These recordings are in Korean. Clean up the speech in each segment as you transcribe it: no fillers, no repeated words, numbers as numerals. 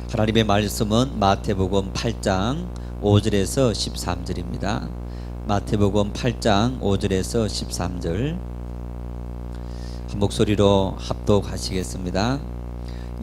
하나님의 말씀은 마태복음 8장 5절에서 13절입니다. 마태복음 8장 5절에서 13절 한 목소리로 합독하시겠습니다.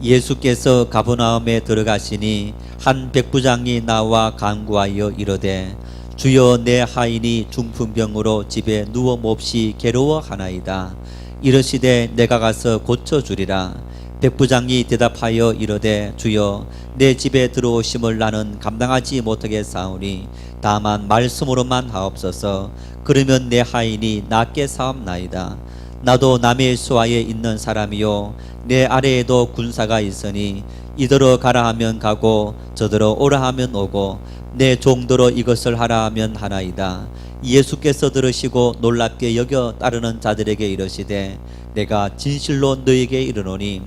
예수께서 가버나움에 들어가시니 한 백부장이 나와 간구하여 이르되 주여 내 하인이 중풍병으로 집에 누워 몹시 괴로워하나이다. 이르시되 내가 가서 고쳐주리라. 백부장이 대답하여 이르되 주여 내 집에 들어오심을 나는 감당하지 못하겠사오니 다만 말씀으로만 하옵소서. 그러면 내 하인이 낫게 사옵나이다. 나도 남의 수하에 있는 사람이요 내 아래에도 군사가 있으니 이더러 가라 하면 가고 저더러 오라 하면 오고 내 종더러 이것을 하라 하면 하나이다. 예수께서 들으시고 놀랍게 여겨 따르는 자들에게 이르시되 내가 진실로 너에게 이르노니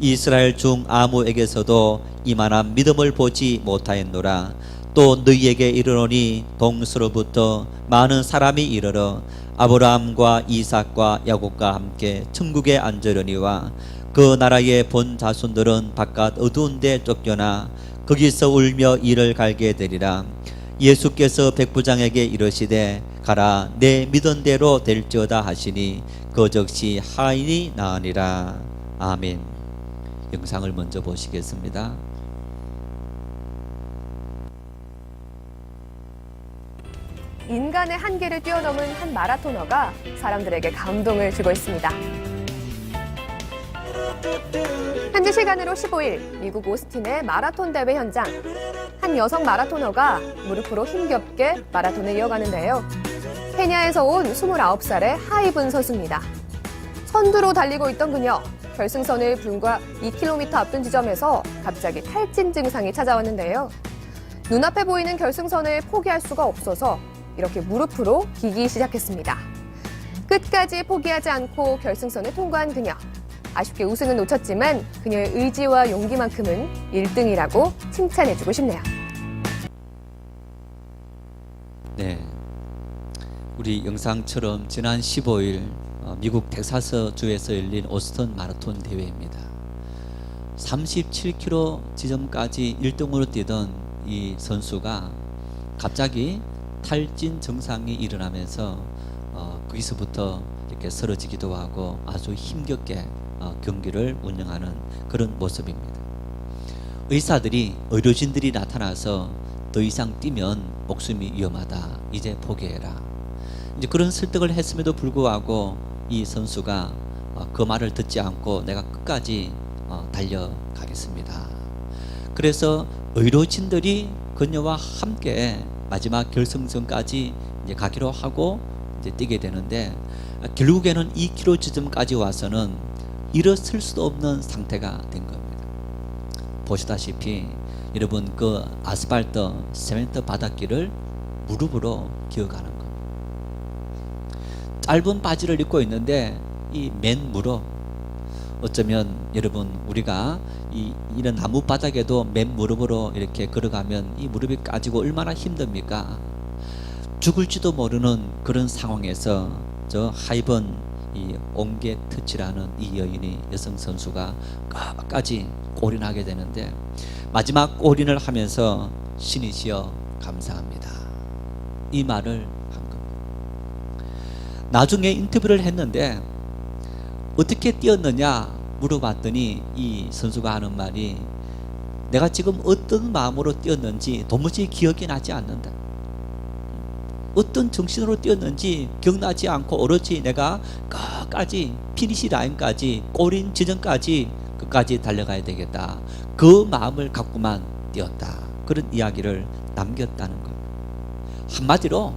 이스라엘 중 아무에게서도 이만한 믿음을 보지 못하였노라. 또 너희에게 이르노니 동서로부터 많은 사람이 이르러 아브라함과 이삭과 야곱과 함께 천국에 앉으려니와 그 나라의 본 자손들은 바깥 어두운 데 쫓겨나 거기서 울며 이를 갈게 되리라. 예수께서 백부장에게 이르시되 가라 내 믿은 대로 될지어다 하시니 그 즉시 하인이 나으니라. 아멘. 영상을 먼저 보시겠습니다. 인간의 한계를 뛰어넘은 한 마라토너가 사람들에게 감동을 주고 있습니다. 현지 시간으로 15일 미국 오스틴의 마라톤 대회 현장. 한 여성 마라토너가 무릎으로 힘겹게 마라톤을 이어가는데요. 케냐에서 온 29살의 하이븐 선수입니다. 선두로 달리고 있던 그녀. 결승선을 불과 2km 앞둔 지점에서 갑자기 탈진 증상이 찾아왔는데요. 눈앞에 보이는 결승선을 포기할 수가 없어서 이렇게 무릎으로 기기 시작했습니다. 끝까지 포기하지 않고 결승선을 통과한 그녀. 아쉽게 우승은 놓쳤지만 그녀의 의지와 용기만큼은 1등이라고 칭찬해주고 싶네요. 네, 우리 영상처럼 지난 15일 미국 텍사스 주에서 열린 오스틴 마라톤 대회입니다. 37km 지점까지 1등으로 뛰던 이 선수가 갑자기 탈진 증상이 일어나면서 거기서부터 이렇게 쓰러지기도 하고 아주 힘겹게 경기를 운영하는 그런 모습입니다. 의료진들이 나타나서 더 이상 뛰면 목숨이 위험하다. 이제 포기해라. 이제 그런 설득을 했음에도 불구하고 이 선수가 그 말을 듣지 않고 내가 끝까지 달려가겠습니다. 그래서 의료진들이 그녀와 함께 마지막 결승선까지 이제 가기로 하고 이제 뛰게 되는데 결국에는 2km 지점까지 와서는 일어설 수도 없는 상태가 된 겁니다. 보시다시피 여러분 그 아스팔트 세멘트 바닷길을 무릎으로 기어가는 겁니다. 짧은 바지를 입고 있는데 이 맨 무릎, 어쩌면 여러분 우리가 이런 나무 바닥에도 맨 무릎으로 이렇게 걸어가면 이 무릎이 까지고 얼마나 힘듭니까? 죽을지도 모르는 그런 상황에서 저 하이번 이 옹게 터치라는 이 여성 선수가 끝까지 골인하게 되는데 마지막 골인을 하면서 신이시여 감사합니다. 이 말을 한 겁니다. 나중에 인터뷰를 했는데 어떻게 뛰었느냐 물어봤더니 이 선수가 하는 말이 내가 지금 어떤 마음으로 뛰었는지 도무지 기억이 나지 않는다. 어떤 정신으로 뛰었는지 기억나지 않고 오로지 내가 끝까지 피니시 라인까지 골인 지점까지 끝까지 달려가야 되겠다. 그 마음을 갖고만 뛰었다. 그런 이야기를 남겼다는 겁니다. 한마디로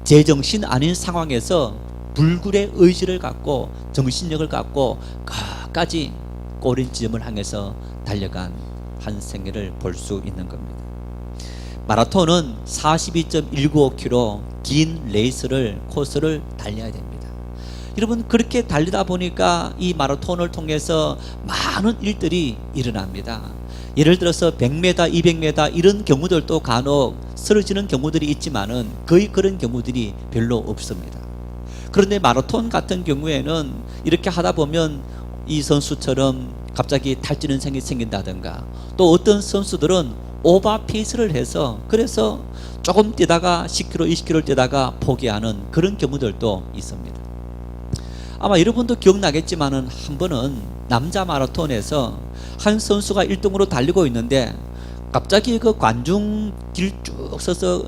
제정신 아닌 상황에서 불굴의 의지를 갖고 정신력을 갖고 끝까지 골인 지점을 향해서 달려간 한 생애를 볼 수 있는 겁니다. 마라톤은 42.195km 긴 레이스를 코스를 달려야 됩니다. 여러분 그렇게 달리다 보니까 이 마라톤을 통해서 많은 일들이 일어납니다. 예를 들어서 100m, 200m 이런 경우들도 간혹 쓰러지는 경우들이 있지만은 거의 그런 경우들이 별로 없습니다. 그런데 마라톤 같은 경우에는 이렇게 하다 보면 이 선수처럼 갑자기 탈진 현상이 생긴다든가, 또 어떤 선수들은 오버페이스를 해서 그래서 조금 뛰다가 10km, 20km 뛰다가 포기하는 그런 경우들도 있습니다. 아마 여러분도 기억나겠지만은 한 번은 남자 마라톤에서 한 선수가 1등으로 달리고 있는데 갑자기 그 관중 길 쭉 서서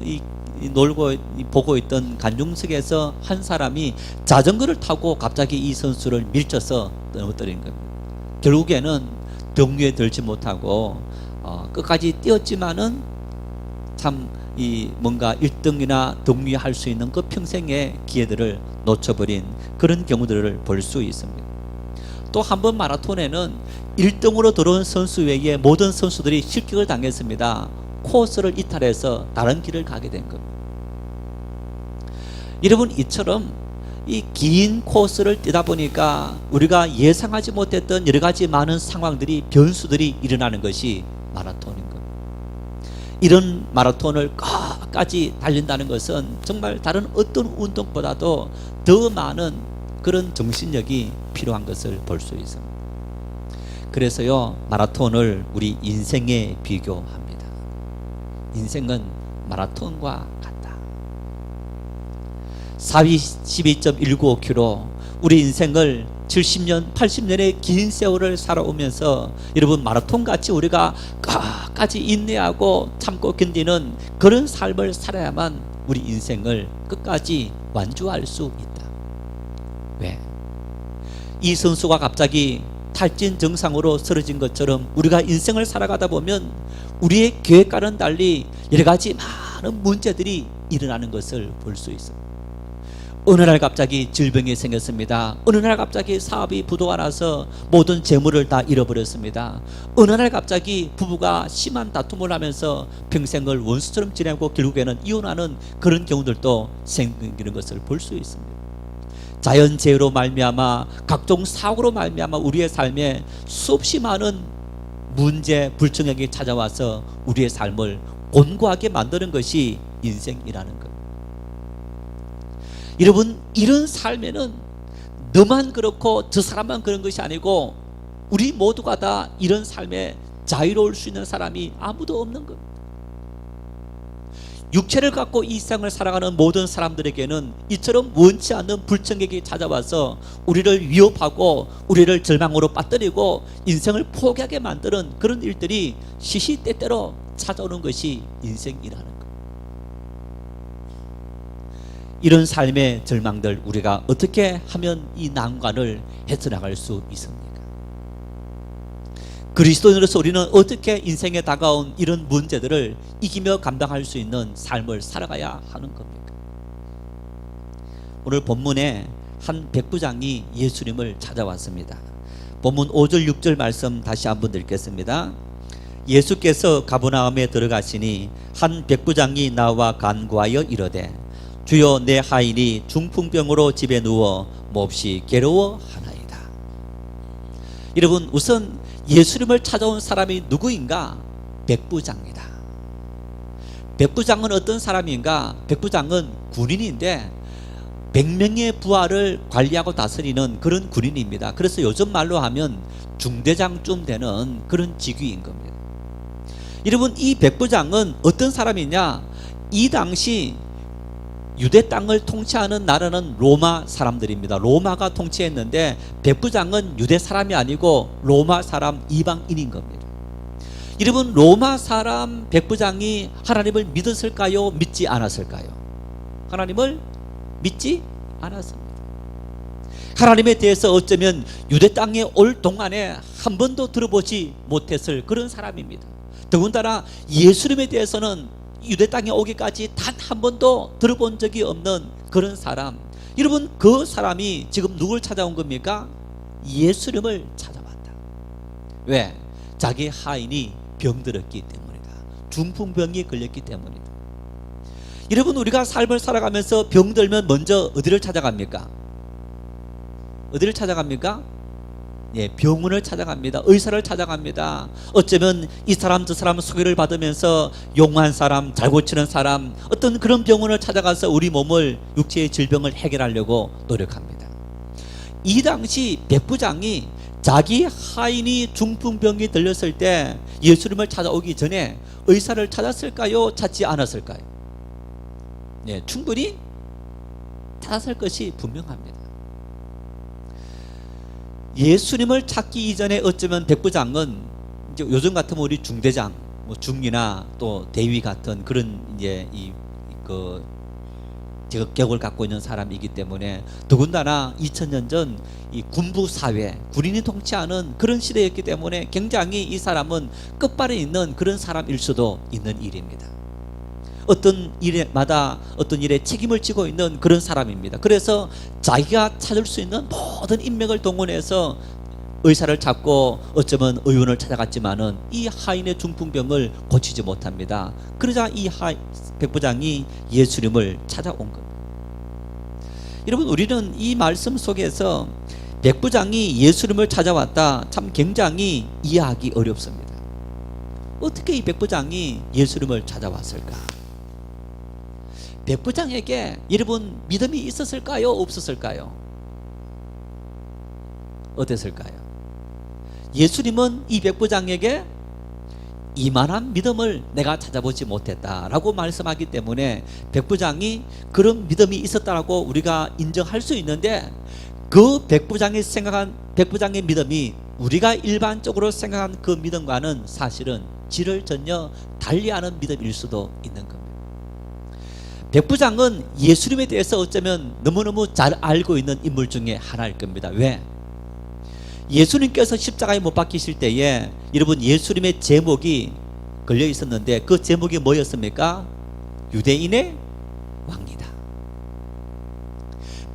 놀고 보고 있던 관중석에서 한 사람이 자전거를 타고 갑자기 이 선수를 밀쳐서 넘어뜨린 겁니다. 결국에는 병류에 들지 못하고 끝까지 뛰었지만은 참 뭔가 1등이나 등위할 수 있는 그 평생의 기회들을 놓쳐버린 그런 경우들을 볼 수 있습니다. 또 한 번 마라톤에는 1등으로 들어온 선수 외에 모든 선수들이 실격을 당했습니다. 코스를 이탈해서 다른 길을 가게 된 겁니다. 여러분, 이처럼 이 긴 코스를 뛰다 보니까 우리가 예상하지 못했던 여러 가지 많은 상황들이, 변수들이 일어나는 것이 마라톤인 겁니다. 이런 마라톤을 끝까지 달린다는 것은 정말 다른 어떤 운동보다도 더 많은 그런 정신력이 필요한 것을 볼 수 있습니다. 그래서요, 마라톤을 우리 인생에 비교합니다. 인생은 마라톤과 같다. 12.195km, 우리 인생을 70년, 80년의 긴 세월을 살아오면서 여러분, 마라톤같이 우리가 끝까지 인내하고 참고 견디는 그런 삶을 살아야만 우리 인생을 끝까지 완주할 수 있다. 왜? 이 선수가 갑자기 탈진 증상으로 쓰러진 것처럼 우리가 인생을 살아가다 보면 우리의 계획과는 달리 여러 가지 많은 문제들이 일어나는 것을 볼 수 있습니다. 어느 날 갑자기 질병이 생겼습니다. 어느 날 갑자기 사업이 부도가 나서 모든 재물을 다 잃어버렸습니다. 어느 날 갑자기 부부가 심한 다툼을 하면서 평생을 원수처럼 지내고 결국에는 이혼하는 그런 경우들도 생기는 것을 볼 수 있습니다. 자연재해로 말미암아, 각종 사고로 말미암아 우리의 삶에 수없이 많은 문제, 불청객이 찾아와서 우리의 삶을 곤고하게 만드는 것이 인생이라는 것. 여러분, 이런 삶에는 너만 그렇고 저 사람만 그런 것이 아니고 우리 모두가 다 이런 삶에 자유로울 수 있는 사람이 아무도 없는 겁니다. 육체를 갖고 이 세상을 살아가는 모든 사람들에게는 이처럼 원치 않는 불청객이 찾아와서 우리를 위협하고 우리를 절망으로 빠뜨리고 인생을 포기하게 만드는 그런 일들이 시시때때로 찾아오는 것이 인생이라는 것. 이런 삶의 절망들, 우리가 어떻게 하면 이 난관을 헤쳐나갈 수 있습니까? 그리스도인으로서 우리는 어떻게 인생에 다가온 이런 문제들을 이기며 감당할 수 있는 삶을 살아가야 하는 겁니까? 오늘 본문에 한 백부장이 예수님을 찾아왔습니다. 본문 5절 6절 말씀 다시 한번 읽겠습니다. 예수께서 가버나움에 들어가시니 한 백부장이 나와 간구하여 이르되 주여, 내 하인이 중풍병으로 집에 누워 몹시 괴로워하나이다. 여러분, 우선 예수님을 찾아온 사람이 누구인가? 백부장이다. 백부장은 어떤 사람인가? 백부장은 군인인데 100명의 부하를 관리하고 다스리는 그런 군인입니다. 그래서 요즘 말로 하면 중대장쯤 되는 그런 직위인 겁니다. 여러분, 이 백부장은 어떤 사람이냐? 이 당시 유대 땅을 통치하는 나라는 로마 사람들입니다. 로마가 통치했는데 백부장은 유대 사람이 아니고 로마 사람, 이방인인 겁니다. 여러분, 로마 사람 백부장이 하나님을 믿었을까요? 믿지 않았을까요? 하나님을 믿지 않았습니다. 하나님에 대해서 어쩌면 유대 땅에 올 동안에 한 번도 들어보지 못했을 그런 사람입니다. 더군다나 예수님에 대해서는 유대 땅에 오기까지 단 한 번도 들어본 적이 없는 그런 사람. 여러분, 그 사람이 지금 누굴 찾아온 겁니까? 예수님을 찾아왔다. 왜? 자기 하인이 병들었기 때문이다. 중풍병이 걸렸기 때문이다. 여러분, 우리가 삶을 살아가면서 병들면 먼저 어디를 찾아갑니까? 어디를 찾아갑니까? 예, 병원을 찾아갑니다. 의사를 찾아갑니다. 어쩌면 이 사람 저 사람 소개를 받으면서 용한 사람, 잘 고치는 사람, 어떤 그런 병원을 찾아가서 우리 몸을, 육체의 질병을 해결하려고 노력합니다. 이 당시 백부장이 자기 하인이 중풍병이 들렸을 때 예수님을 찾아오기 전에 의사를 찾았을까요? 찾지 않았을까요? 네, 충분히 찾았을 것이 분명합니다. 예수님을 찾기 이전에 어쩌면 백부장은 이제 요즘 같으면 우리 중대장, 뭐 중리나 또 대위 같은 그런 이제 그 격을 갖고 있는 사람이기 때문에, 더군다나 2000년 전 이 군부 사회, 군인이 통치하는 그런 시대였기 때문에 굉장히 이 사람은 끝발에 있는 그런 사람일 수도 있는 일입니다. 어떤 일에마다 어떤 일에 책임을 지고 있는 그런 사람입니다. 그래서 자기가 찾을 수 있는 모든 인맥을 동원해서 의사를 찾고 어쩌면 의원을 찾아갔지만은 이 하인의 중풍병을 고치지 못합니다. 그러자 이 백부장이 예수님을 찾아온 겁니다. 여러분, 우리는 이 말씀 속에서 백부장이 예수님을 찾아왔다, 참 굉장히 이해하기 어렵습니다. 어떻게 이 백부장이 예수님을 찾아왔을까? 백부장에게 여러분 믿음이 있었을까요? 없었을까요? 어땠을까요? 예수님은 이 백부장에게 이만한 믿음을 내가 찾아보지 못했다라고 말씀하기 때문에 백부장이 그런 믿음이 있었다라고 우리가 인정할 수 있는데, 그 백부장이 생각한 백부장의 믿음이 우리가 일반적으로 생각한 그 믿음과는 사실은 질을 전혀 달리하는 믿음일 수도 있는 겁니다. 백부장은 예수님에 대해서 어쩌면 너무너무 잘 알고 있는 인물 중에 하나일 겁니다. 왜? 예수님께서 십자가에 못 박히실 때에 여러분 예수님의 제목이 걸려 있었는데, 그 제목이 뭐였습니까? 유대인의 왕이다.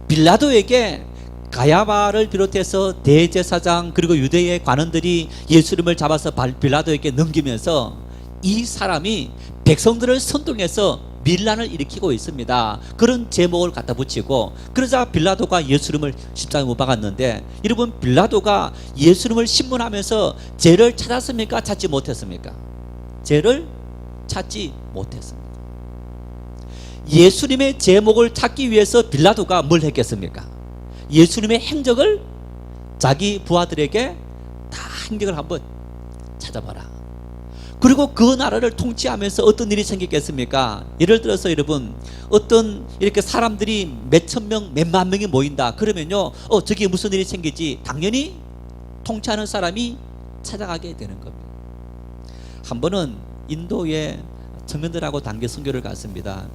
빌라도에게 가야바를 비롯해서 대제사장 그리고 유대의 관원들이 예수님을 잡아서 빌라도에게 넘기면서 이 사람이 백성들을 선동해서 밀란을 일으키고 있습니다. 그런 제목을 갖다 붙이고, 그러자 빌라도가 예수님을 십자가에 못 박았는데, 여러분 빌라도가 예수님을 신문하면서 죄를 찾았습니까? 찾지 못했습니까? 죄를 찾지 못했습니다. 예수님의 제목을 찾기 위해서 빌라도가 뭘 했겠습니까? 예수님의 행적을 자기 부하들에게 다 행적을 한번 찾아봐라. 그리고 그 나라를 통치하면서 어떤 일이 생겼겠습니까? 예를 들어서 여러분, 어떤 이렇게 사람들이 몇천 명, 몇만 명이 모인다 그러면요, 저기 무슨 일이 생기지? 당연히 통치하는 사람이 찾아가게 되는 겁니다. 한 번은 인도의 청년들하고 단기 선교를 갔습니다.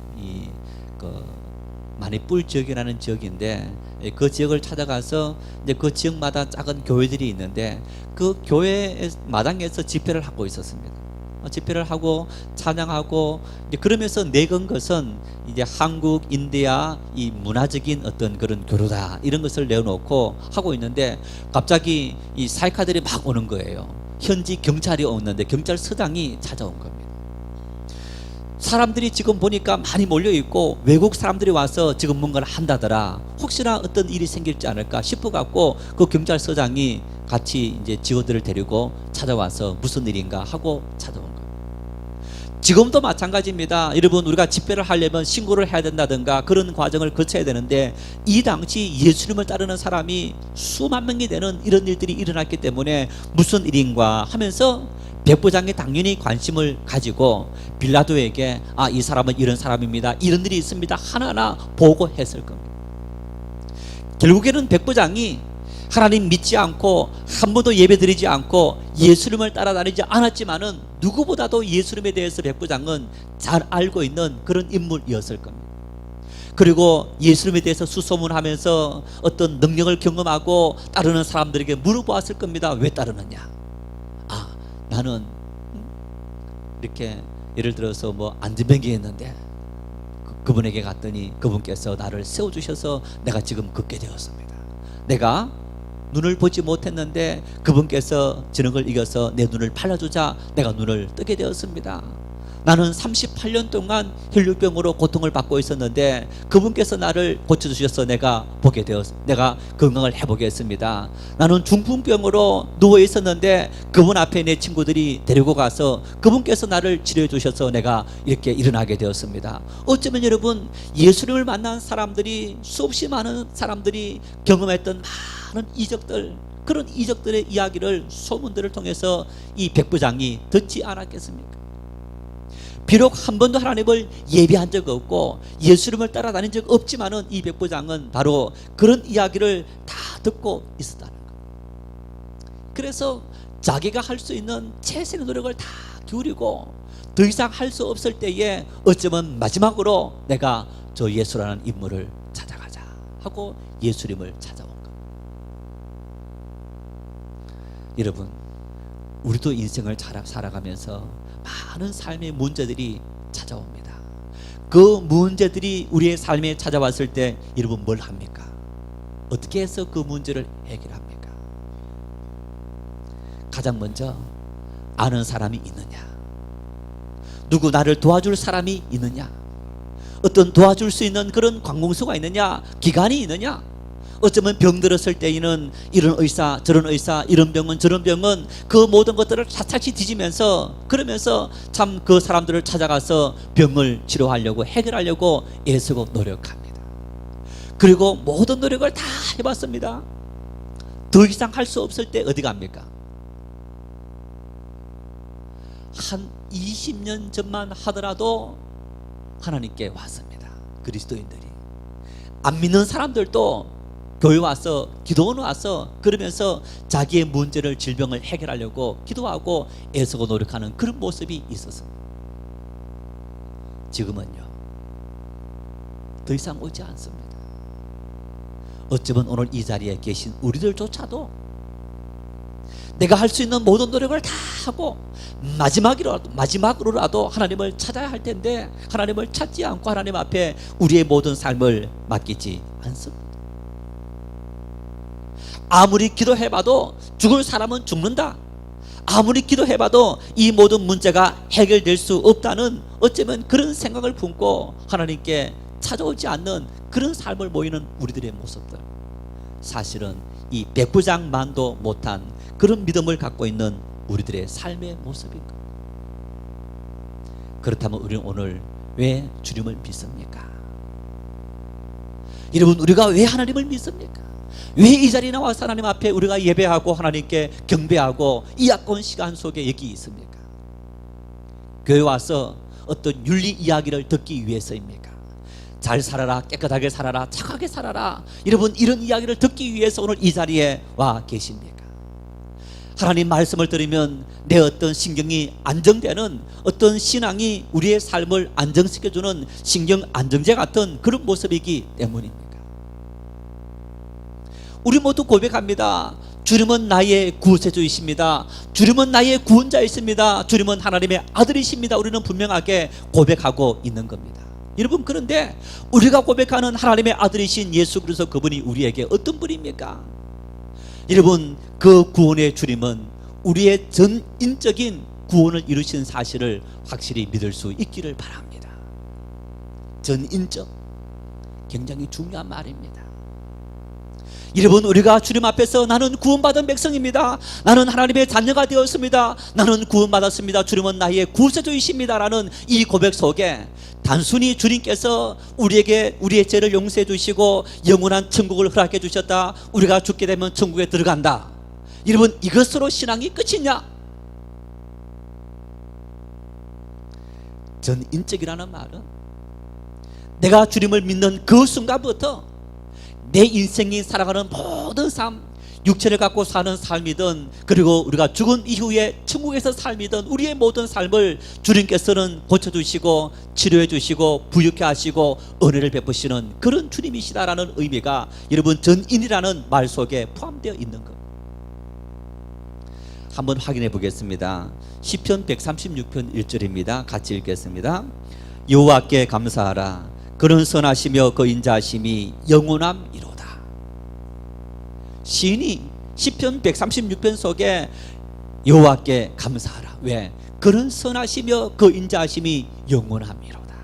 마니뿔 지역이라는 지역인데, 그 지역을 찾아가서 이제 그 지역마다 작은 교회들이 있는데, 그 교회 마당에서 집회를 하고 있었습니다. 집회를 하고 찬양하고 이제 그러면서 내건 것은 이제 한국, 인디아 이 문화적인 어떤 그런 교류다 이런 것을 내놓고 하고 있는데, 갑자기 이 사이카들이 막 오는 거예요. 현지 경찰이 오는데 경찰서장이 찾아온 겁니다. 사람들이 지금 보니까 많이 몰려 있고 외국 사람들이 와서 지금 뭔가를 한다더라. 혹시나 어떤 일이 생길지 않을까 싶어 갖고 그 경찰서장이 같이 이제 직원들을 데리고 찾아와서 무슨 일인가 하고 찾아온 거예요. 지금도 마찬가지입니다. 여러분, 우리가 집회를 하려면 신고를 해야 된다든가 그런 과정을 거쳐야 되는데, 이 당시 예수님을 따르는 사람이 수만 명이 되는 이런 일들이 일어났기 때문에 무슨 일인가 하면서 백부장이 당연히 관심을 가지고 빌라도에게 이 사람은 이런 사람입니다, 이런 일이 있습니다 하나하나 보고했을 겁니다. 결국에는 백부장이 하나님 믿지 않고 한 번도 예배드리지 않고 예수님을 따라다니지 않았지만은 누구보다도 예수님에 대해서 백부장은 잘 알고 있는 그런 인물이었을 겁니다. 그리고 예수님에 대해서 수소문하면서 어떤 능력을 경험하고 따르는 사람들에게 물어보았을 겁니다. 왜 따르느냐? 나는 이렇게 예를 들어서 뭐 안진뱅이 했는데 그분에게 갔더니 그분께서 나를 세워주셔서 내가 지금 걷게 되었습니다. 내가 눈을 보지 못했는데 그분께서 지능을 이겨서 내 눈을 팔아주자 내가 눈을 뜨게 되었습니다. 나는 38년 동안 혈류병으로 고통을 받고 있었는데 그분께서 나를 고쳐주셔서 내가 건강을 회복게 했습니다. 나는 중풍병으로 누워 있었는데 그분 앞에 내 친구들이 데리고 가서 그분께서 나를 치료해 주셔서 내가 이렇게 일어나게 되었습니다. 어쩌면 여러분, 예수님을 만난 사람들이, 수없이 많은 사람들이 경험했던 많은 이적들, 그런 이적들의 이야기를, 소문들을 통해서 이 백부장이 듣지 않았겠습니까? 비록 한 번도 하나님을 예배한 적 없고 예수님을 따라다닌 적 없지만은 이 백부장은 바로 그런 이야기를 다 듣고 있었다는 것. 그래서 자기가 할 수 있는 최선의 노력을 다 기울이고 더 이상 할 수 없을 때에 어쩌면 마지막으로 내가 저 예수라는 인물을 찾아가자 하고 예수님을 찾아온 것. 여러분, 우리도 인생을 살아가면서 많은 삶의 문제들이 찾아옵니다. 그 문제들이 우리의 삶에 찾아왔을 때 여러분 뭘 합니까? 어떻게 해서 그 문제를 해결합니까? 가장 먼저 아는 사람이 있느냐? 누구 나를 도와줄 사람이 있느냐? 어떤 도와줄 수 있는 그런 관공서가 있느냐? 기관이 있느냐? 어쩌면 병들었을 때에는 이런 의사 저런 의사, 이런 병은 저런 병은, 그 모든 것들을 차차히 뒤지면서 그러면서 참 그 사람들을 찾아가서 병을 치료하려고, 해결하려고 애쓰고 노력합니다. 그리고 모든 노력을 다 해봤습니다. 더 이상 할 수 없을 때 어디 갑니까? 한 20년 전만 하더라도 하나님께 왔습니다. 그리스도인들이. 안 믿는 사람들도 교회 와서, 기도원 와서 그러면서 자기의 문제를, 질병을 해결하려고 기도하고 애쓰고 노력하는 그런 모습이 있었습니다. 지금은요, 더 이상 오지 않습니다. 어쩌면 오늘 이 자리에 계신 우리들조차도 내가 할 수 있는 모든 노력을 다 하고 마지막으로라도 하나님을 찾아야 할 텐데 하나님을 찾지 않고 하나님 앞에 우리의 모든 삶을 맡기지 않습니다. 아무리 기도해봐도 죽을 사람은 죽는다, 아무리 기도해봐도 이 모든 문제가 해결될 수 없다는 어쩌면 그런 생각을 품고 하나님께 찾아오지 않는 그런 삶을 보이는 우리들의 모습들, 사실은 이 백부장만도 못한 그런 믿음을 갖고 있는 우리들의 삶의 모습인 것. 그렇다면 우리는 오늘 왜 주님을 믿습니까? 여러분, 우리가 왜 하나님을 믿습니까? 왜 이 자리에 나와서 하나님 앞에 우리가 예배하고 하나님께 경배하고 이 아까운 시간 속에 여기 있습니까? 교회 와서 어떤 윤리 이야기를 듣기 위해서입니까? 잘 살아라, 깨끗하게 살아라, 착하게 살아라, 여러분 이런 이야기를 듣기 위해서 오늘 이 자리에 와 계십니까? 하나님 말씀을 들으면 내 어떤 신경이 안정되는, 어떤 신앙이 우리의 삶을 안정시켜주는 신경 안정제 같은 그런 모습이기 때문입니다. 우리 모두 고백합니다. 주님은 나의 구세주이십니다. 주님은 나의 구원자이십니다. 주님은 하나님의 아들이십니다. 우리는 분명하게 고백하고 있는 겁니다. 여러분, 그런데 우리가 고백하는 하나님의 아들이신 예수 그리스도, 그분이 우리에게 어떤 분입니까? 여러분, 그 구원의 주님은 우리의 전인적인 구원을 이루신 사실을 확실히 믿을 수 있기를 바랍니다. 전인적, 굉장히 중요한 말입니다. 여러분, 우리가 주님 앞에서 나는 구원받은 백성입니다, 나는 하나님의 자녀가 되었습니다, 나는 구원받았습니다, 주님은 나의 구세주이십니다 라는 이 고백 속에 단순히 주님께서 우리에게 우리의 죄를 용서해 주시고 영원한 천국을 허락해 주셨다, 우리가 죽게 되면 천국에 들어간다, 여러분 이것으로 신앙이 끝이냐? 전인적이라는 말은 내가 주님을 믿는 그 순간부터 내 인생이 살아가는 모든 삶, 육체를 갖고 사는 삶이든 그리고 우리가 죽은 이후에 천국에서 삶이든 우리의 모든 삶을 주님께서는 고쳐주시고 치료해 주시고 부유케 하시고 은혜를 베푸시는 그런 주님이시다라는 의미가 여러분 전인이라는 말 속에 포함되어 있는 것. 한번 확인해 보겠습니다. 시편 136편 1절입니다. 같이 읽겠습니다. 여호와께 감사하라. 그는 선하시며 그 인자하심이 영원함이로다. 시인이 시편 136편 속에 여호와께 감사하라. 왜? 그는 선하시며 그 인자하심이 영원함이로다.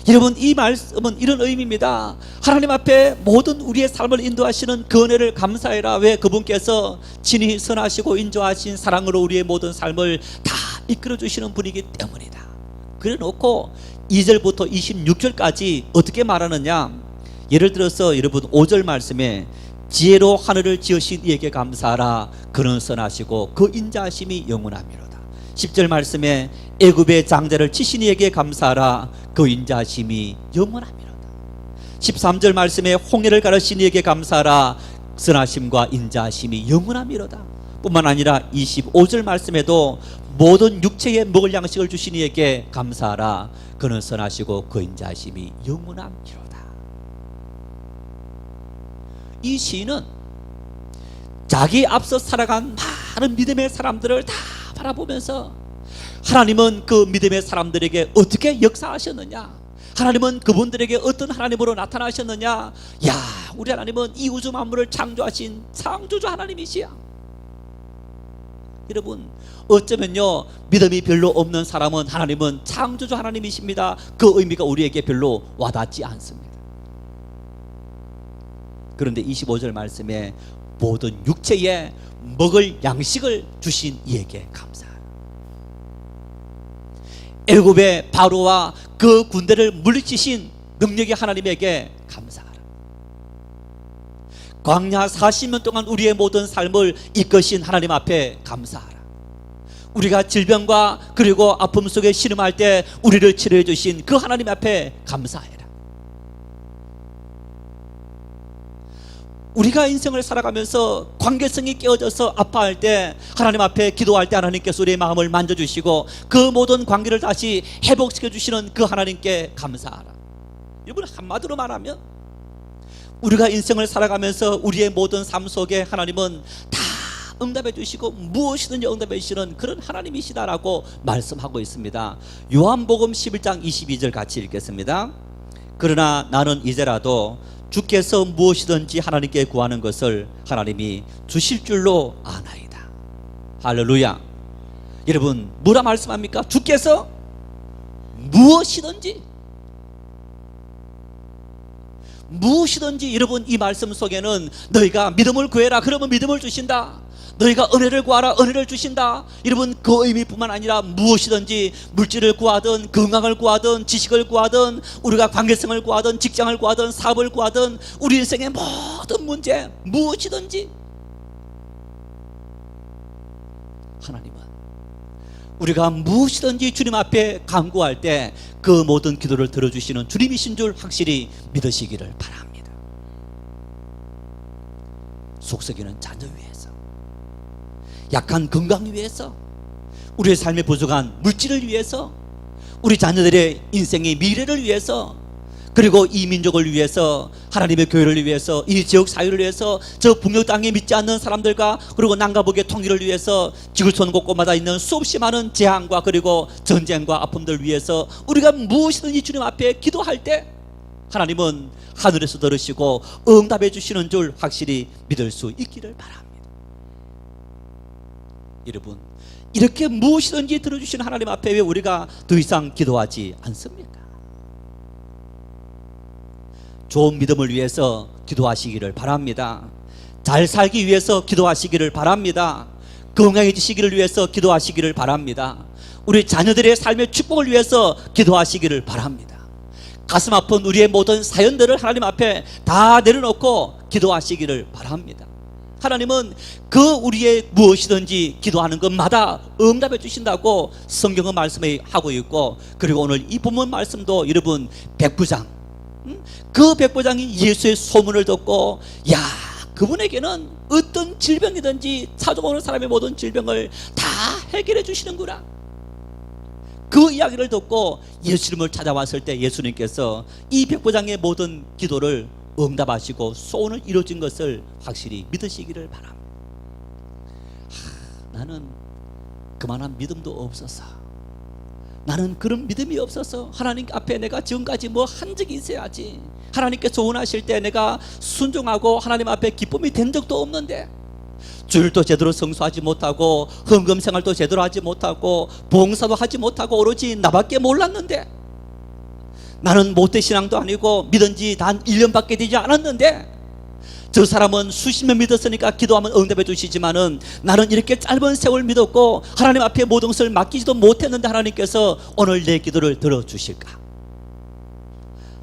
여러분, 이 말씀은 이런 의미입니다. 하나님 앞에 모든 우리의 삶을 인도하시는 그 은혜를 감사해라. 왜? 그분께서 친히 선하시고 인자하신 사랑으로 우리의 모든 삶을 다 이끌어 주시는 분이기 때문이다. 그래 놓고 2절부터 26절까지 어떻게 말하느냐? 예를 들어서 여러분 5절 말씀에 지혜로 하늘을 지으신 이에게 감사하라. 그는 선하시고 그 인자하심이 영원함이로다. 10절 말씀에 애굽의 장자를 치신 이에게 감사하라. 그 인자하심이 영원함이로다. 13절 말씀에 홍해를 가르신 이에게 감사하라. 선하심과 인자하심이 영원함이로다. 뿐만 아니라 25절 말씀에도 모든 육체에 먹을 양식을 주신 이에게 감사하라. 그는 선하시고 그 인자하심이 영원함이로다. 이 시인은 자기 앞서 살아간 많은 믿음의 사람들을 다 바라보면서 하나님은 그 믿음의 사람들에게 어떻게 역사하셨느냐, 하나님은 그분들에게 어떤 하나님으로 나타나셨느냐, 야, 우리 하나님은 이 우주 만물을 창조하신 창조주 하나님이시야. 여러분, 어쩌면요 믿음이 별로 없는 사람은 하나님은 창조주 하나님이십니다, 그 의미가 우리에게 별로 와닿지 않습니다. 그런데 25절 말씀에 모든 육체에 먹을 양식을 주신 이에게 감사하라. 애굽의 바로와 그 군대를 물리치신 능력의 하나님에게 감사하라. 광야 40년 동안 우리의 모든 삶을 이끄신 하나님 앞에 감사하라. 우리가 질병과 그리고 아픔 속에 신음할 때 우리를 치료해 주신 그 하나님 앞에 감사해라. 우리가 인생을 살아가면서 관계성이 깨어져서 아파할 때 하나님 앞에 기도할 때 하나님께서 우리의 마음을 만져주시고 그 모든 관계를 다시 회복시켜 주시는 그 하나님께 감사하라. 여러분, 한마디로 말하면 우리가 인생을 살아가면서 우리의 모든 삶 속에 하나님은 다 응답해 주시고 무엇이든지 응답해 주시는 그런 하나님이시다라고 말씀하고 있습니다. 요한복음 11장 22절 같이 읽겠습니다. 그러나 나는 이제라도 주께서 무엇이든지 하나님께 구하는 것을 하나님이 주실 줄로 아나이다. 할렐루야. 여러분, 뭐라 말씀합니까? 주께서 무엇이든지 여러분, 이 말씀 속에는 너희가 믿음을 구해라 그러면 믿음을 주신다, 너희가 은혜를 구하라 은혜를 주신다. 여러분, 그 의미뿐만 아니라 무엇이든지 물질을 구하든 건강을 구하든 지식을 구하든 우리가 관계성을 구하든 직장을 구하든 사업을 구하든 우리 인생의 모든 문제 무엇이든지 하나님은 우리가 무엇이든지 주님 앞에 간구할 때 그 모든 기도를 들어주시는 주님이신 줄 확실히 믿으시기를 바랍니다. 속썩이는 자녀 위해서, 약한 건강 위해서, 우리의 삶에 부족한 물질을 위해서, 우리 자녀들의 인생의 미래를 위해서, 그리고 이 민족을 위해서, 하나님의 교회를 위해서, 이 지역 사회를 위해서, 저 북녘 땅에 믿지 않는 사람들과 그리고 남과 북의 통일을 위해서 지구촌 곳곳마다 있는 수없이 많은 재앙과 그리고 전쟁과 아픔들 위해서 우리가 무엇이든지 주님 앞에 기도할 때 하나님은 하늘에서 들으시고 응답해 주시는 줄 확실히 믿을 수 있기를 바랍니다. 여러분, 이렇게 무엇이든지 들어주시는 하나님 앞에 왜 우리가 더 이상 기도하지 않습니까? 좋은 믿음을 위해서 기도하시기를 바랍니다. 잘 살기 위해서 기도하시기를 바랍니다. 건강해지시기를 위해서 기도하시기를 바랍니다. 우리 자녀들의 삶의 축복을 위해서 기도하시기를 바랍니다. 가슴 아픈 우리의 모든 사연들을 하나님 앞에 다 내려놓고 기도하시기를 바랍니다. 하나님은 그 우리의 무엇이든지 기도하는 것마다 응답해 주신다고 성경은 말씀하고 있고, 그리고 오늘 이 본문 말씀도 여러분 백부장, 그 백부장이 예수의 소문을 듣고 야, 그분에게는 어떤 질병이든지 찾아오는 사람의 모든 질병을 다 해결해 주시는구나, 그 이야기를 듣고 예수님을 찾아왔을 때 예수님께서 이 백부장의 모든 기도를 응답하시고 소원을 이루어진 것을 확실히 믿으시기를 바랍니다. 나는 그만한 믿음도 없어서, 나는 그런 믿음이 없어서 하나님 앞에 내가 지금까지 뭐 한 적이 있어야지, 하나님께서 원하실 때 내가 순종하고 하나님 앞에 기쁨이 된 적도 없는데 주일도 제대로 성수하지 못하고 헌금 생활도 제대로 하지 못하고 봉사도 하지 못하고 오로지 나밖에 몰랐는데, 나는 모태신앙도 아니고 믿은 지 단 1년밖에 되지 않았는데 저 사람은 수십 년 믿었으니까 기도하면 응답해 주시지만은 나는 이렇게 짧은 세월 믿었고 하나님 앞에 모든 것을 맡기지도 못했는데 하나님께서 오늘 내 기도를 들어주실까?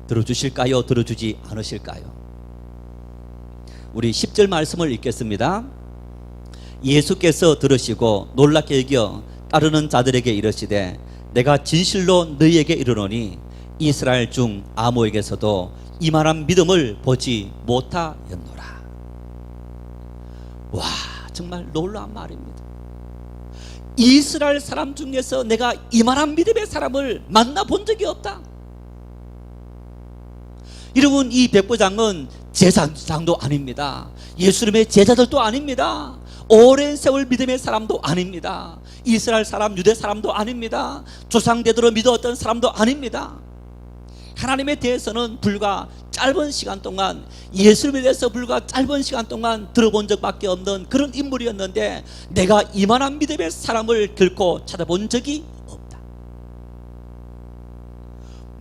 들어주실까요? 들어주지 않으실까요? 우리 10절 말씀을 읽겠습니다. 예수께서 들으시고 놀랍게 여겨 따르는 자들에게 이르시되 내가 진실로 너희에게 이르노니 이스라엘 중 아무에게서도 이만한 믿음을 보지 못하였노라. 와, 정말 놀라운 말입니다. 이스라엘 사람 중에서 내가 이만한 믿음의 사람을 만나본 적이 없다. 여러분, 이 백부장은 제사장도 아닙니다. 예수님의 제자들도 아닙니다. 오랜 세월 믿음의 사람도 아닙니다. 이스라엘 사람, 유대 사람도 아닙니다. 조상대대로 믿어왔던 사람도 아닙니다. 하나님에 대해서는 불과 짧은 시간 동안, 예수님에 대해서 불과 짧은 시간 동안 들어본 적밖에 없는 그런 인물이었는데 내가 이만한 믿음의 사람을 결코 찾아본 적이 없다.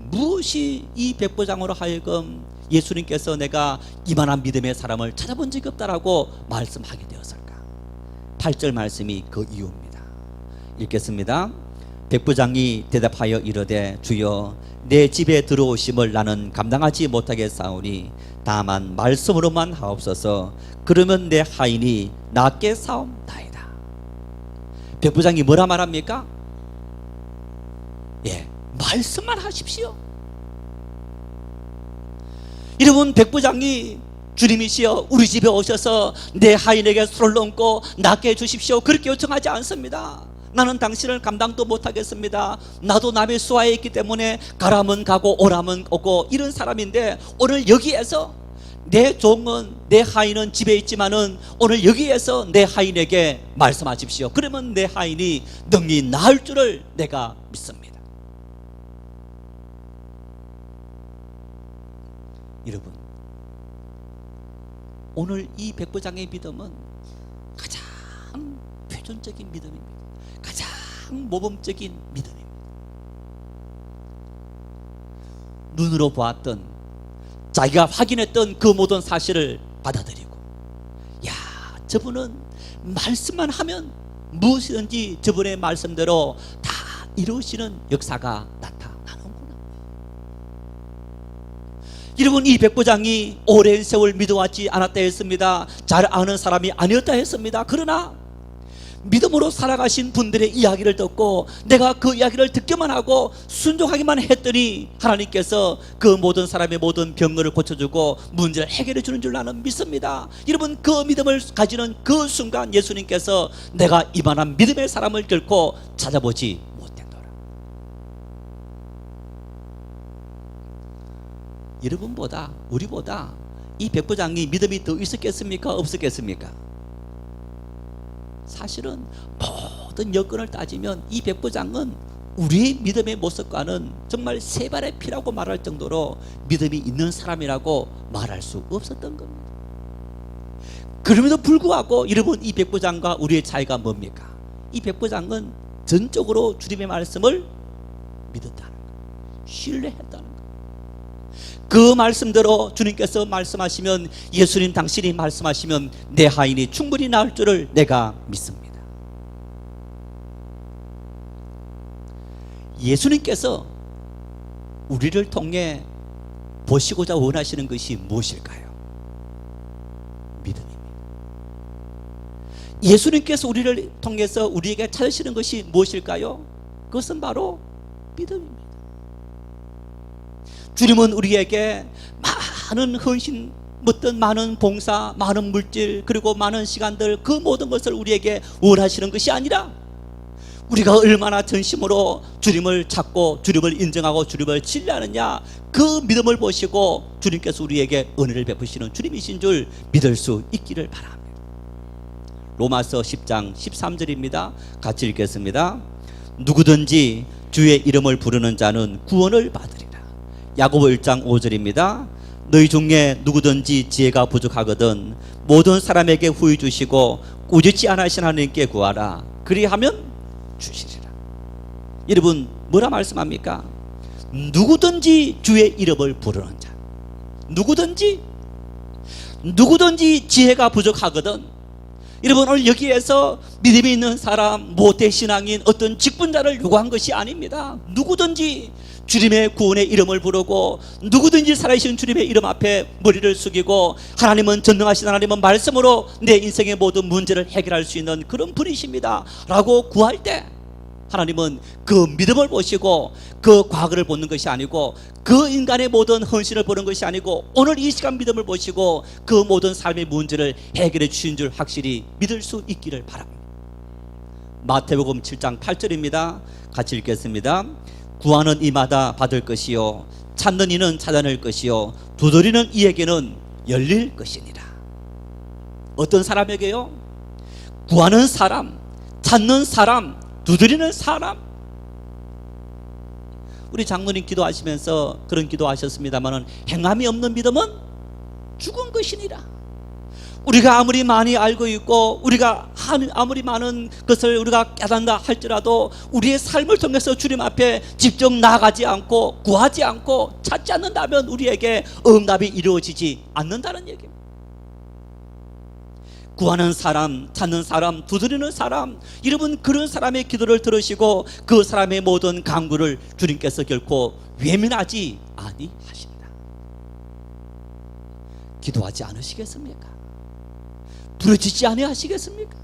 무엇이 이 백부장으로 하여금 예수님께서 내가 이만한 믿음의 사람을 찾아본 적이 없다라고 말씀하게 되었을까? 8절 말씀이 그 이유입니다. 읽겠습니다. 백부장이 대답하여 이르되 주여 내 집에 들어오심을 나는 감당하지 못하겠사오니 다만 말씀으로만 하옵소서. 그러면 내 하인이 낫게 사옵나이다. 백부장이 뭐라 말합니까? 말씀만 하십시오. 여러분, 백부장이 주님이시여 우리 집에 오셔서 내 하인에게 손을 얹고 낫게 해주십시오 그렇게 요청하지 않습니다. 나는 당신을 감당도 못하겠습니다. 나도 남의 수하에 있기 때문에 가라면 가고 오라면 오고 이런 사람인데 오늘 여기에서 내 종은, 내 하인은 집에 있지만은 오늘 여기에서 내 하인에게 말씀하십시오. 그러면 내 하인이 능히 나을 줄을 내가 믿습니다. 여러분, 오늘 이 백부장의 믿음은 가장 표준적인 믿음입니다. 가장 모범적인 믿음입니다. 눈으로 보았던, 자기가 확인했던 그 모든 사실을 받아들이고, 야, 저분은 말씀만 하면 무엇이든지 저분의 말씀대로 다 이루시는 역사가 나타나는구나. 여러분, 이 백부장이 오랜 세월 믿어왔지 않았다 했습니다. 잘 아는 사람이 아니었다 했습니다. 그러나 믿음으로 살아가신 분들의 이야기를 듣고 내가 그 이야기를 듣기만 하고 순종하기만 했더니 하나님께서 그 모든 사람의 모든 병을 고쳐주고 문제를 해결해 주는 줄 나는 믿습니다. 여러분, 그 믿음을 가지는 그 순간 예수님께서 내가 이만한 믿음의 사람을 결코 찾아보지 못했노라. 여러분보다, 우리보다 이 백부장이 믿음이 더 있었겠습니까? 없었겠습니까? 사실은 모든 여건을 따지면 이 백부장은 우리의 믿음의 모습과는 정말 세 발의 피라고 말할 정도로 믿음이 있는 사람이라고 말할 수 없었던 겁니다. 그럼에도 불구하고 여러분, 이 백부장과 우리의 차이가 뭡니까? 이 백부장은 전적으로 주님의 말씀을 믿었다는 것, 신뢰했다는 것. 그 말씀대로 주님께서 말씀하시면, 예수님 당신이 말씀하시면 내 하인이 충분히 나을 줄을 내가 믿습니다. 예수님께서 우리를 통해 보시고자 원하시는 것이 무엇일까요? 믿음입니다. 예수님께서 우리를 통해서 우리에게 찾으시는 것이 무엇일까요? 그것은 바로 믿음입니다. 주님은 우리에게 많은 헌신, 어떤 많은 봉사, 많은 물질, 그리고 많은 시간들, 그 모든 것을 우리에게 원하시는 것이 아니라 우리가 얼마나 전심으로 주님을 찾고 주님을 인정하고 주님을 신뢰하느냐, 그 믿음을 보시고 주님께서 우리에게 은혜를 베푸시는 주님이신 줄 믿을 수 있기를 바랍니다. 로마서 10장 13절입니다. 같이 읽겠습니다. 누구든지 주의 이름을 부르는 자는 구원을 받으리라. 야고보 1장 5절입니다. 너희 중에 누구든지 지혜가 부족하거든 모든 사람에게 후히 주시고 꾸짖지 않으신 하나님께 구하라. 그리하면 주시리라. 여러분 뭐라 말씀합니까? 누구든지 주의 이름을 부르는 자, 누구든지 지혜가 부족하거든. 여러분 오늘 여기에서 믿음이 있는 사람, 모태신앙인 어떤 직분자를 요구한 것이 아닙니다. 누구든지 주님의 구원의 이름을 부르고 누구든지 살아계신 주님의 이름 앞에 머리를 숙이고 하나님은 전능하신 하나님은 말씀으로 내 인생의 모든 문제를 해결할 수 있는 그런 분이십니다 라고 구할 때 하나님은 그 믿음을 보시고 그 과거를 보는 것이 아니고 그 인간의 모든 헌신을 보는 것이 아니고 오늘 이 시간 믿음을 보시고 그 모든 삶의 문제를 해결해 주신 줄 확실히 믿을 수 있기를 바랍니다. 마태복음 7장 8절입니다. 같이 읽겠습니다. 구하는 이마다 받을 것이요 찾는 이는 찾아낼 것이요 두드리는 이에게는 열릴 것이니라. 어떤 사람에게요? 구하는 사람, 찾는 사람, 두드리는 사람. 우리 장로님 기도하시면서 그런 기도하셨습니다마는 행함이 없는 믿음은 죽은 것이니라. 우리가 아무리 많이 알고 있고 우리가 아무리 많은 것을 우리가 깨닫는다 할지라도 우리의 삶을 통해서 주님 앞에 직접 나가지 않고 구하지 않고 찾지 않는다면 우리에게 응답이 이루어지지 않는다는 얘기입니다. 구하는 사람, 찾는 사람, 두드리는 사람, 여러분 그런 사람의 기도를 들으시고 그 사람의 모든 간구를 주님께서 결코 외면하지 아니하십니다. 기도하지 않으시겠습니까? 부르짖지 아니하시겠습니까?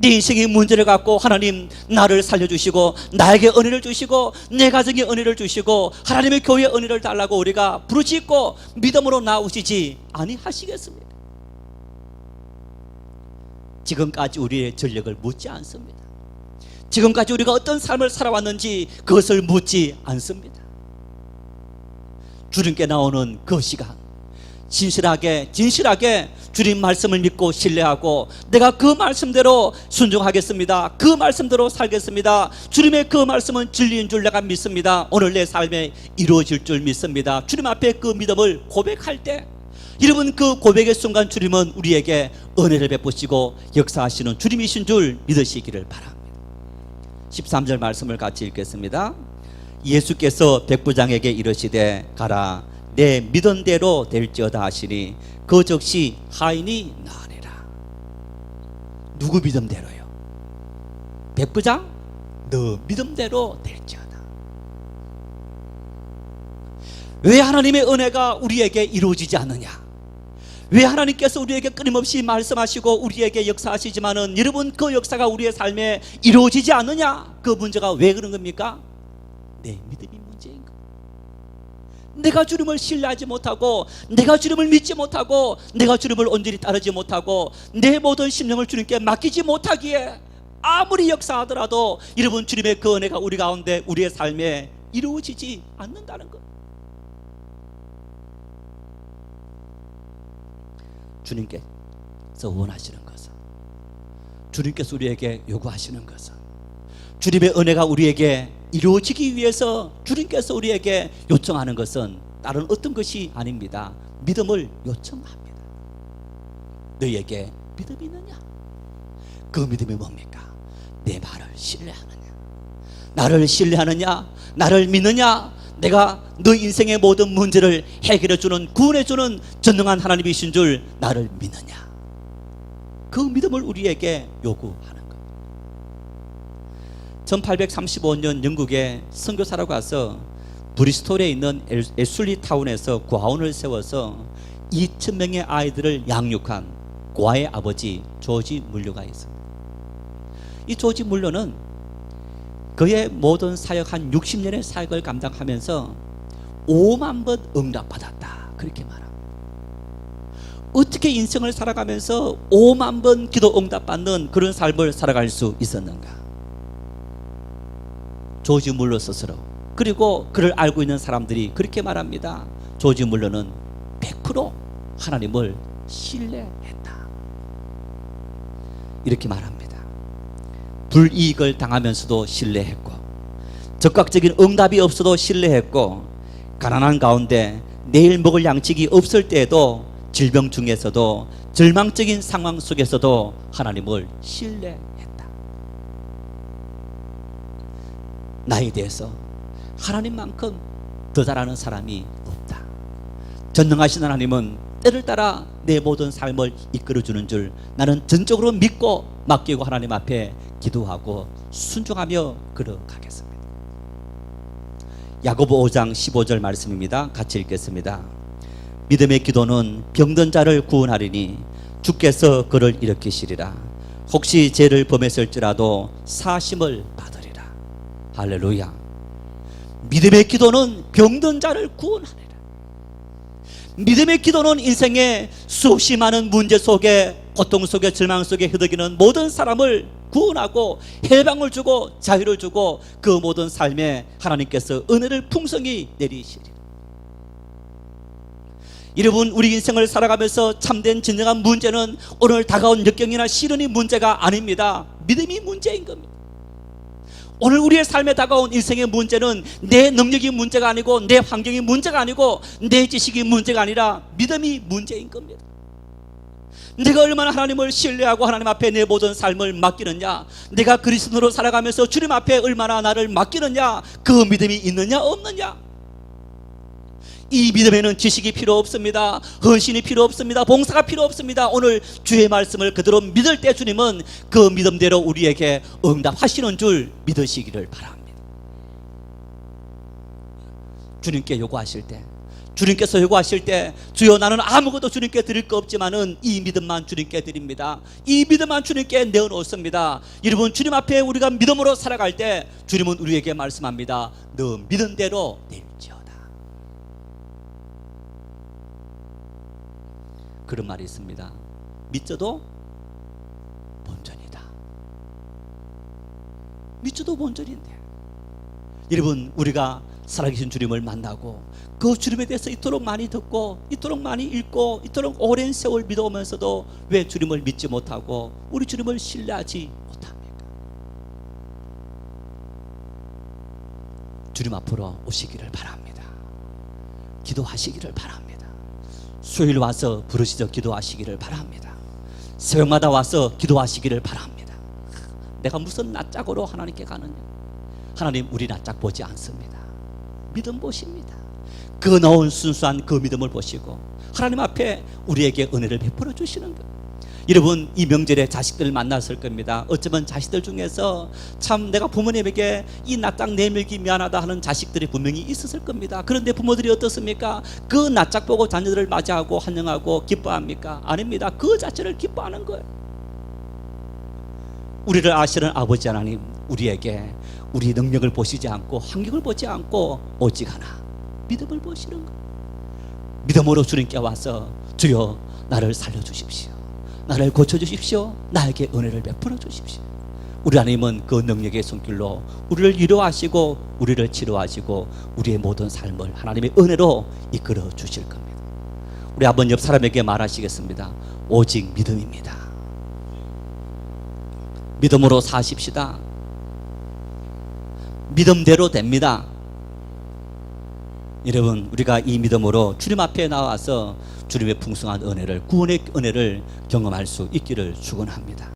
내 인생의 문제를 갖고 하나님 나를 살려주시고 나에게 은혜를 주시고 내 가정에 은혜를 주시고 하나님의 교회에 은혜를 달라고 우리가 부르짖고 믿음으로 나오시지 아니하시겠습니까? 지금까지 우리의 전력을 묻지 않습니다. 지금까지 우리가 어떤 삶을 살아왔는지 그것을 묻지 않습니다. 주님께 나오는 그 시간 진실하게 주님 말씀을 믿고 신뢰하고 내가 그 말씀대로 순종하겠습니다. 그 말씀대로 살겠습니다. 주님의 그 말씀은 진리인 줄 내가 믿습니다. 오늘 내 삶에 이루어질 줄 믿습니다. 주님 앞에 그 믿음을 고백할 때 여러분 그 고백의 순간 주님은 우리에게 은혜를 베푸시고 역사하시는 주님이신 줄 믿으시기를 바랍니다. 13절 말씀을 같이 읽겠습니다. 예수께서 백부장에게 이르시되 가라 내 믿은 대로 될지어다 하시니 그 즉시 하인이 나으리라. 누구 믿음대로요? 백부장 너 믿음대로 될지어다. 왜 하나님의 은혜가 우리에게 이루어지지 않느냐? 왜 하나님께서 우리에게 끊임없이 말씀하시고 우리에게 역사하시지만은 여러분 그 역사가 우리의 삶에 이루어지지 않느냐? 그 문제가 왜 그런 겁니까? 내 믿음이 문제인 거. 내가 주님을 신뢰하지 못하고 내가 주님을 믿지 못하고 내가 주님을 온전히 따르지 못하고 내 모든 심령을 주님께 맡기지 못하기에 아무리 역사하더라도 여러분 주님의 그 은혜가 우리 가운데 우리의 삶에 이루어지지 않는다는 것. 주님께서 원하시는 것은, 주님께서 우리에게 요구하시는 것은, 주님의 은혜가 우리에게 이루어지기 위해서 주님께서 우리에게 요청하는 것은 다른 어떤 것이 아닙니다. 믿음을 요청합니다. 너희에게 믿음이 있느냐? 그 믿음이 뭡니까? 내 말을 신뢰하느냐? 나를 신뢰하느냐? 나를 믿느냐? 내가 너 인생의 모든 문제를 해결해주는 구원해주는 전능한 하나님이신 줄 나를 믿느냐? 그 믿음을 우리에게 요구하는 것. 1835년 영국에 선교사라고 가서 브리스톨에 있는 에슐리 타운에서 고아원을 세워서 2,000명의 아이들을 양육한 고아의 아버지 조지 물류가 있습니다. 이 조지 물류는 그의 모든 사역 한 60년의 사역을 감당하면서 5만 번 응답받았다 그렇게 말합니다. 어떻게 인생을 살아가면서 5만 번 기도 응답받는 그런 삶을 살아갈 수 있었는가? 조지 물러 스스로 그리고 그를 알고 있는 사람들이 그렇게 말합니다. 조지 물러는 100% 하나님을 신뢰했다 이렇게 말합니다. 불이익을 당하면서도 신뢰했고 적극적인 응답이 없어도 신뢰했고 가난한 가운데 내일 먹을 양식이 없을 때에도, 질병 중에서도, 절망적인 상황 속에서도 하나님을 신뢰했다. 나에 대해서 하나님만큼 더 잘 아는 사람이 없다. 전능하신 하나님은 때를 따라 내 모든 삶을 이끌어주는 줄 나는 전적으로 믿고 맡기고 하나님 앞에 기도하고 순종하며 걸어가겠습니다. 야고보 5장 15절 말씀입니다. 같이 읽겠습니다. 믿음의 기도는 병든 자를 구원하리니 주께서 그를 일으키시리라. 혹시 죄를 범했을지라도 사심을 받으리라. 할렐루야. 믿음의 기도는 병든 자를 구원하리라. 믿음의 기도는 인생의 수없이 많은 문제 속에, 고통 속에, 절망 속에 흐드기는 모든 사람을 구원하고 해방을 주고 자유를 주고 그 모든 삶에 하나님께서 은혜를 풍성히 내리시리라. 여러분, 우리 인생을 살아가면서 참된 진정한 문제는 오늘 다가온 역경이나 시련이 문제가 아닙니다. 믿음이 문제인 겁니다. 오늘 우리의 삶에 다가온 인생의 문제는 내 능력이 문제가 아니고, 내 환경이 문제가 아니고, 내 지식이 문제가 아니라 믿음이 문제인 겁니다. 내가 얼마나 하나님을 신뢰하고 하나님 앞에 내 모든 삶을 맡기느냐, 내가 그리스도로 살아가면서 주님 앞에 얼마나 나를 맡기느냐, 그 믿음이 있느냐 없느냐. 이 믿음에는 지식이 필요 없습니다. 헌신이 필요 없습니다. 봉사가 필요 없습니다. 오늘 주의 말씀을 그대로 믿을 때 주님은 그 믿음대로 우리에게 응답하시는 줄 믿으시기를 바랍니다. 주님께 요구하실 때, 주님께서 요구하실 때, 주여 나는 아무것도 주님께 드릴 거 없지만은 이 믿음만 주님께 드립니다. 이 믿음만 주님께 내어놓습니다. 여러분, 주님 앞에 우리가 믿음으로 살아갈 때 주님은 우리에게 말씀합니다. 너 믿은 대로 될지어다. 그런 말이 있습니다. 믿어도 본전이다. 믿어도 본전인데, 여러분, 우리가 살아계신 주님을 만나고 그 주님에 대해서 이토록 많이 듣고 이토록 많이 읽고 이토록 오랜 세월 믿어오면서도 왜 주님을 믿지 못하고 우리 주님을 신뢰하지 못합니까? 주님 앞으로 오시기를 바랍니다. 기도하시기를 바랍니다. 수요일 와서 부르시죠. 기도하시기를 바랍니다. 새벽마다 와서 기도하시기를 바랍니다. 내가 무슨 낯짝으로 하나님께 가느냐? 하나님, 우리 낯짝 보지 않습니다. 믿음 보십니다. 그 넣은 순수한 그 믿음을 보시고 하나님 앞에 우리에게 은혜를 베풀어 주시는 것. 여러분, 이 명절에 자식들을 만났을 겁니다. 어쩌면 자식들 중에서 참 내가 부모님에게 이 낯짝 내밀기 미안하다 하는 자식들이 분명히 있었을 겁니다. 그런데 부모들이 어떻습니까? 그 낯짝 보고 자녀들을 맞이하고 환영하고 기뻐합니까? 아닙니다. 그 자체를 기뻐하는 거예요. 우리를 아시는 아버지 하나님, 우리에게 우리 능력을 보시지 않고 환경을 보지 않고 오직 하나 믿음을 보시는 것. 믿음으로 주님께 와서 주여 나를 살려주십시오. 나를 고쳐주십시오. 나에게 은혜를 베풀어 주십시오. 우리 하나님은 그 능력의 손길로 우리를 위로하시고 우리를 치료하시고 우리의 모든 삶을 하나님의 은혜로 이끌어 주실 겁니다. 우리 한번 옆 사람에게 말하시겠습니다. 오직 믿음입니다. 믿음으로 사십시다. 믿음대로 됩니다. 여러분, 우리가 이 믿음으로 주님 앞에 나와서 주님의 풍성한 은혜를, 구원의 은혜를 경험할 수 있기를 축원합니다.